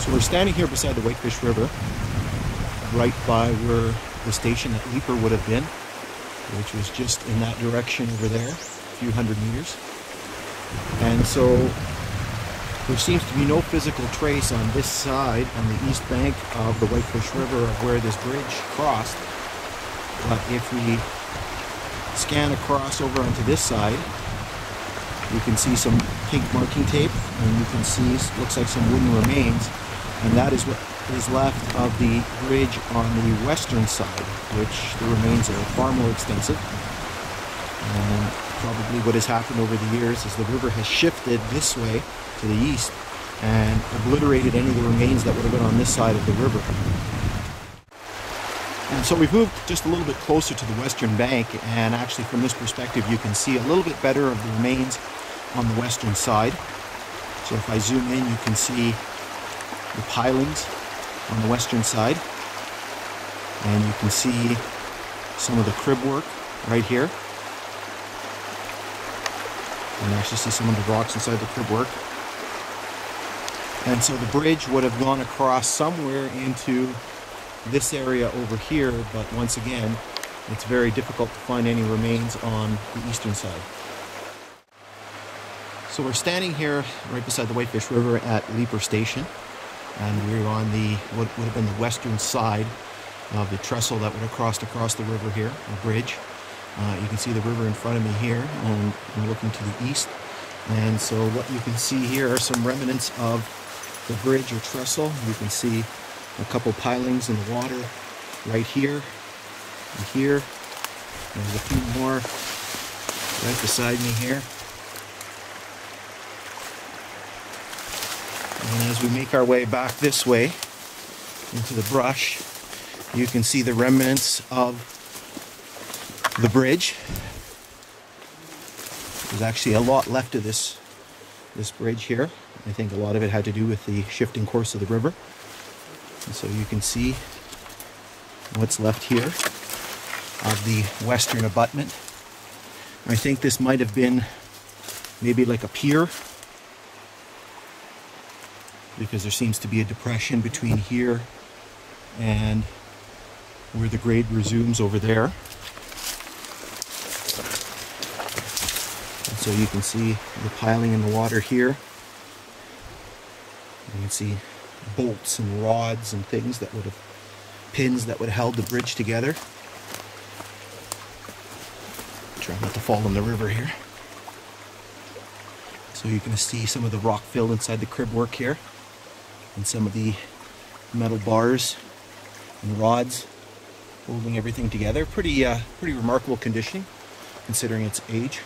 So we're standing here beside the Whitefish River, right by where the station at Leeper would have been, which was just in that direction over there, a few hundred meters. And so there seems to be no physical trace on this side, on the east bank of the Whitefish River, of where this bridge crossed. But if we scan across over onto this side, you can see some pink marking tape, and you can see, looks like some wooden remains, and that is what is left of the bridge on the western side, which the remains are far more extensive. And probably what has happened over the years is the river has shifted this way to the east and obliterated any of the remains that would have been on this side of the river. And so we've moved just a little bit closer to the western bank, and actually from this perspective you can see a little bit better of the remains on the western side. So if I zoom in, you can see the pilings on the western side, and you can see some of the crib work right here. You can actually see some of the rocks inside the crib work. And so the bridge would have gone across somewhere into this area over here, but once again, it's very difficult to find any remains on the eastern side. So we're standing here right beside the Whitefish River at Leeper Station, and we're on the what would have been the western side of the trestle that would have crossed across the river here, the bridge. You can see the river in front of me here, and I'm looking to the east. And so what you can see here are some remnants of the bridge or trestle. You can see a couple pilings in the water right here and here. There's a few more right beside me here. And as we make our way back this way into the brush, you can see the remnants of the bridge. There's actually a lot left of this bridge here. I think a lot of it had to do with the shifting course of the river. And so you can see what's left here of the western abutment. I think this might have been maybe like a pier, because there seems to be a depression between here and where the grade resumes over there. And so you can see the piling in the water here. You can see bolts and rods and things that would have, pins that would have held the bridge together. Try not to fall in the river here. So you can see some of the rock fill inside the crib work here, and some of the metal bars and rods holding everything together. Pretty remarkable conditioning considering its age.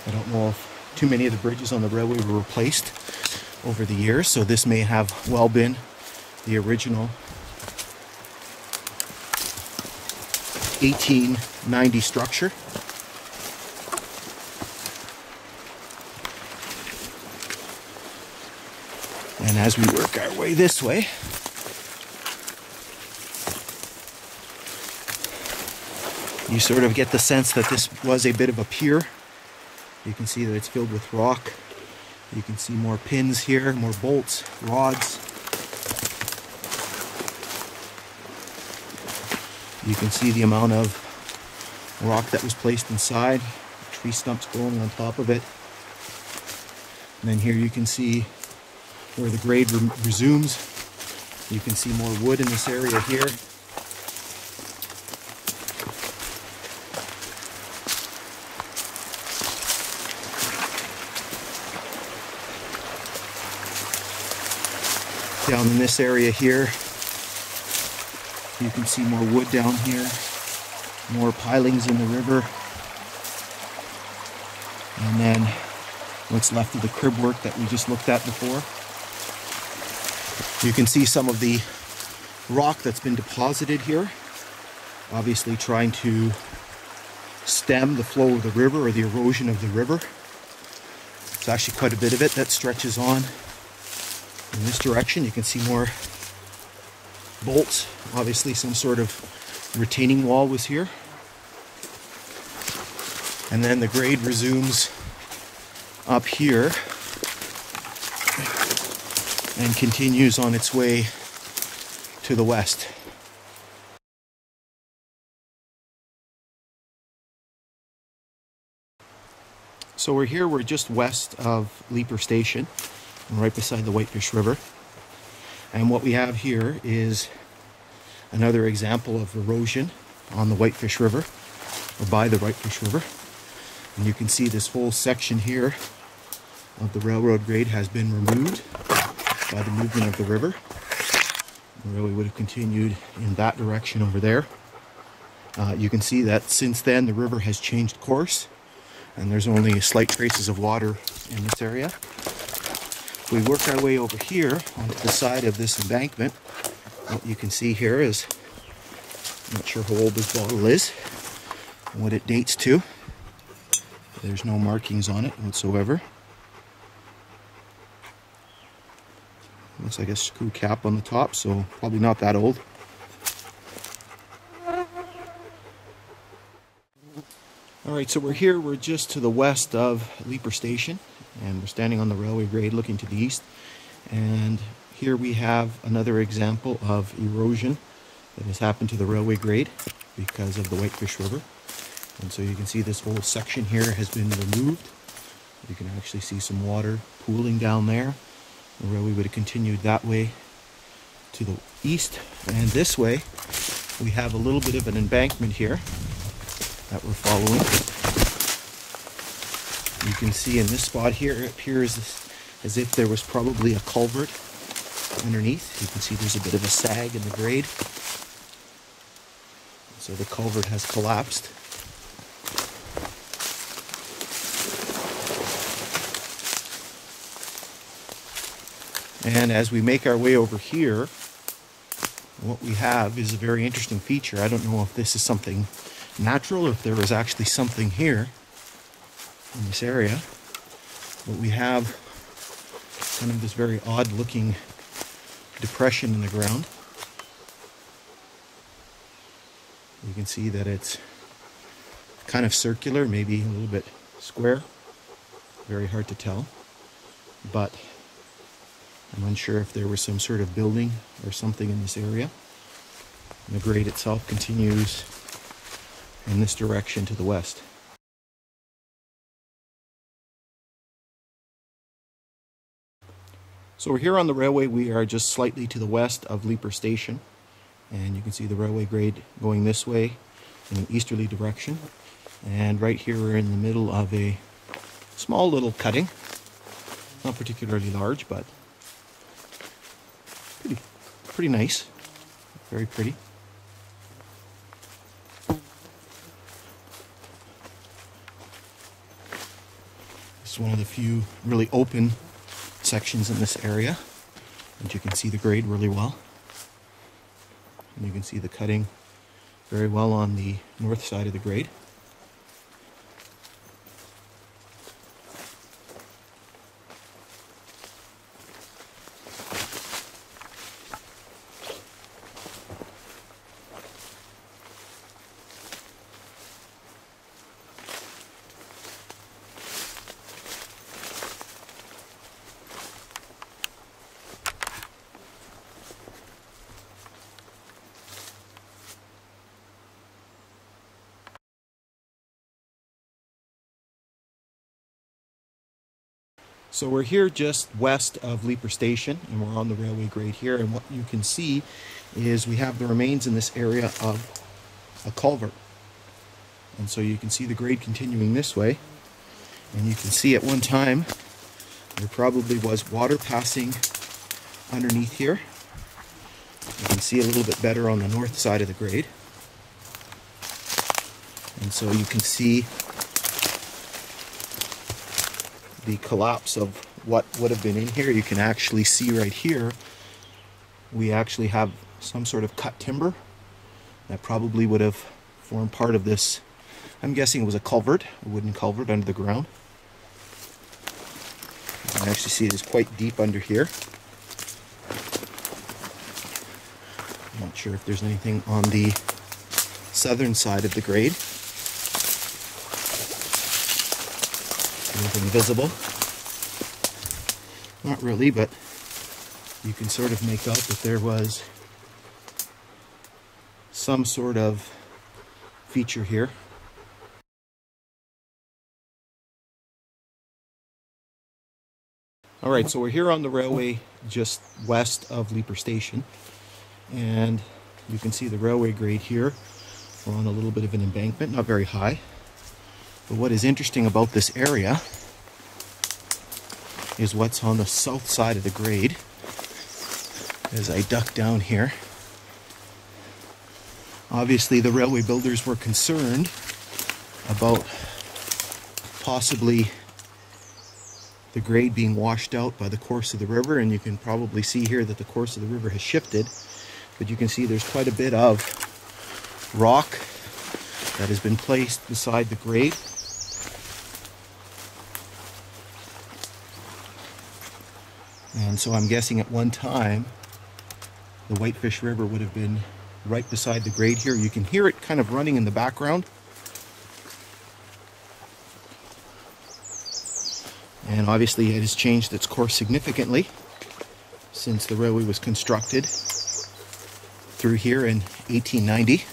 I don't know if too many of the bridges on the railway were replaced over the years, so this may have well been the original 1890 structure. And as we work our way this way, you sort of get the sense that this was a bit of a pier. You can see that it's filled with rock. You can see more pins here, more bolts, rods. You can see the amount of rock that was placed inside, tree stumps growing on top of it. And then here you can see where the grade resumes. You can see more wood in this area here. Down in this area here, you can see more wood down here, more pilings in the river, and then what's left of the crib work that we just looked at before. You can see some of the rock that's been deposited here, obviously trying to stem the flow of the river or the erosion of the river. It's actually quite a bit of it that stretches on in this direction. You can see more bolts. Obviously some sort of retaining wall was here. And then the grade resumes up here and continues on its way to the west. So we're just west of Leeper Station, and right beside the Whitefish River. And what we have here is another example of erosion on the Whitefish River, or by the Whitefish River. And you can see this whole section here of the railroad grade has been removed by the movement of the river. The railway would have continued in that direction over there. You can see that since then the river has changed course, and there's only slight traces of water in this area. If we work our way over here onto the side of this embankment, what you can see here is, I'm not sure how old this bottle is and what it dates to. There's no markings on it whatsoever. Looks like a screw cap on the top, so probably not that old. Alright, so we're just to the west of Leeper Station, and we're standing on the railway grade looking to the east. And here we have another example of erosion that has happened to the railway grade because of the Whitefish River. And so you can see this whole section here has been removed. You can actually see some water pooling down there. The railway would have continued that way to the east, and this way we have a little bit of an embankment here that we're following. You can see in this spot here, it appears as if there was probably a culvert underneath. You can see there's a bit of a sag in the grade. So the culvert has collapsed. And as we make our way over here, what we have is a very interesting feature. I don't know if this is something natural or if there is actually something here in this area. But we have kind of this very odd looking depression in the ground. You can see that it's kind of circular, maybe a little bit square. Very hard to tell. But I'm unsure if there was some sort of building or something in this area. And the grade itself continues in this direction to the west. So we're here on the railway. We are just slightly to the west of Leeper Station, and you can see the railway grade going this way in an easterly direction. And right here we're in the middle of a small little cutting, not particularly large, but pretty nice, very pretty. This is one of the few really open sections in this area, and you can see the grade really well. And you can see the cutting very well on the north side of the grade. So we're here just west of Leeper Station, and we're on the railway grade here, and what you can see is we have the remains in this area of a culvert. And so you can see the grade continuing this way, and you can see at one time there probably was water passing underneath here. You can see a little bit better on the north side of the grade. And so you can see the collapse of what would have been in here. You can actually see right here, we actually have some sort of cut timber that probably would have formed part of this. I'm guessing it was a culvert, a wooden culvert under the ground. You can actually see it is quite deep under here. I'm not sure if there's anything on the southern side of the grade. Anything visible? Not really, but you can sort of make out that there was some sort of feature here. All right, so we're here on the railway just west of Leeper Station, and you can see the railway grade here. We're on a little bit of an embankment, not very high. But what is interesting about this area is what's on the south side of the grade. As I duck down here, obviously the railway builders were concerned about possibly the grade being washed out by the course of the river, and you can probably see here that the course of the river has shifted, but you can see there's quite a bit of rock that has been placed beside the grade. And so I'm guessing at one time the Whitefish River would have been right beside the grade here. You can hear it kind of running in the background. And obviously it has changed its course significantly since the railway was constructed through here in 1890.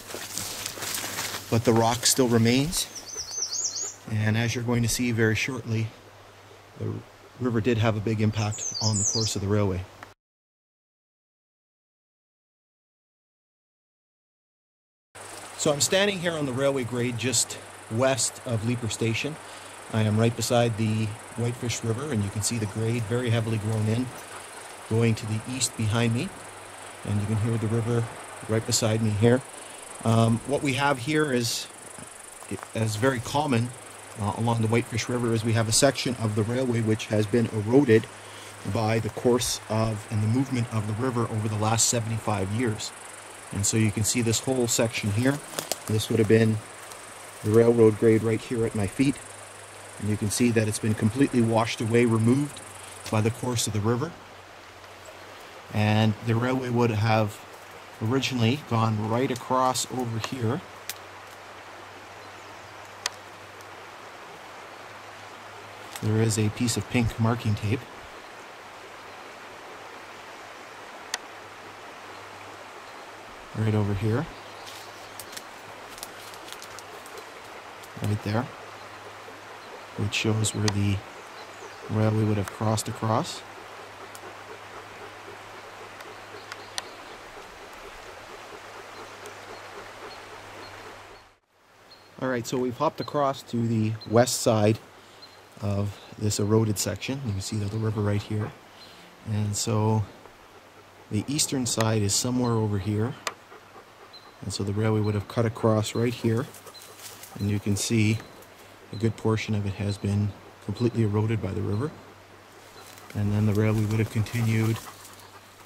But the rock still remains. And as you're going to see very shortly, the river did have a big impact on the course of the railway. So I'm standing here on the railway grade just west of Leeper Station. I am right beside the Whitefish River, and you can see the grade very heavily grown in, going to the east behind me. And you can hear the river right beside me here. What we have here is, as very common along the Whitefish River, is we have a section of the railway which has been eroded by the course of and the movement of the river over the last 75 years. And so you can see this whole section here. This would have been the railroad grade right here at my feet. And you can see that it's been completely washed away, removed by the course of the river. And the railway would have originally gone right across over here. There is a piece of pink marking tape. Right over here. Right there. Which shows where the railway would have crossed across. Alright, so we've hopped across to the west side of this eroded section. You can see the river right here. And so the eastern side is somewhere over here. And so the railway would have cut across right here. And you can see a good portion of it has been completely eroded by the river. And then the railway would have continued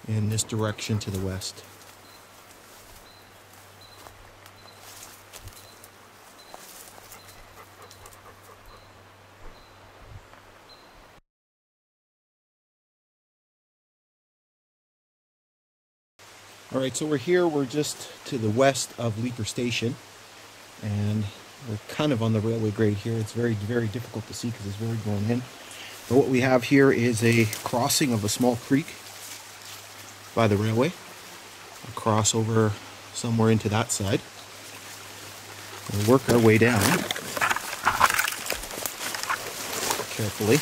in this direction to the west. Alright, so we're just to the west of Leeper Station, and we're kind of on the railway grade here. It's very, very difficult to see because it's very grown in. But what we have here is a crossing of a small creek by the railway. We'll cross over somewhere into that side. We'll work our way down carefully.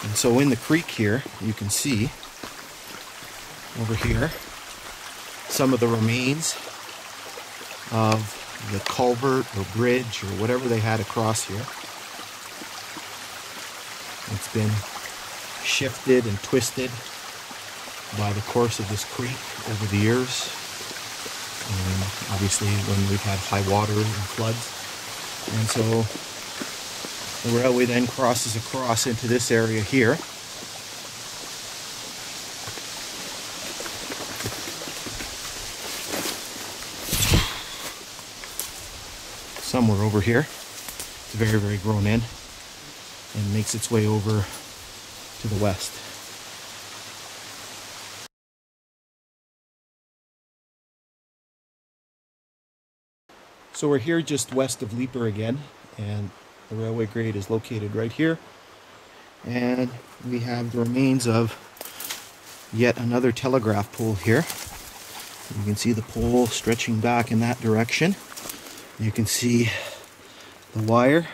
And so in the creek here, you can see over here some of the remains of the culvert or bridge or whatever they had across here. It's been shifted and twisted by the course of this creek over the years. And obviously when we've had high water and floods. And so the railway then crosses across into this area here. Somewhere over here. It's very, very grown in and makes its way over to the west. So we're here just west of Leeper again, and the railway grade is located right here And we have the remains of yet another telegraph pole here. You can see the pole stretching back in that direction. You can see the wire.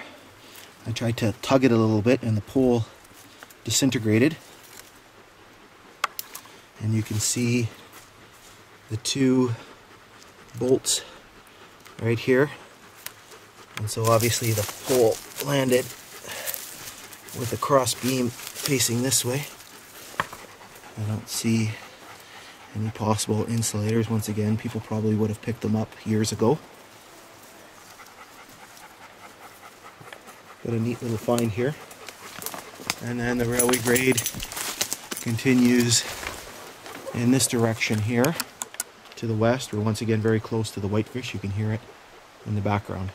I tried to tug it a little bit and the pole disintegrated. And you can see the two bolts right here. And so obviously the pole landed with the cross beam facing this way. I don't see any possible insulators. Once again, people probably would have picked them up years ago. Got a neat little find here. And then the railway grade continues in this direction here to the west. We're once again very close to the whitefish. You can hear it in the background.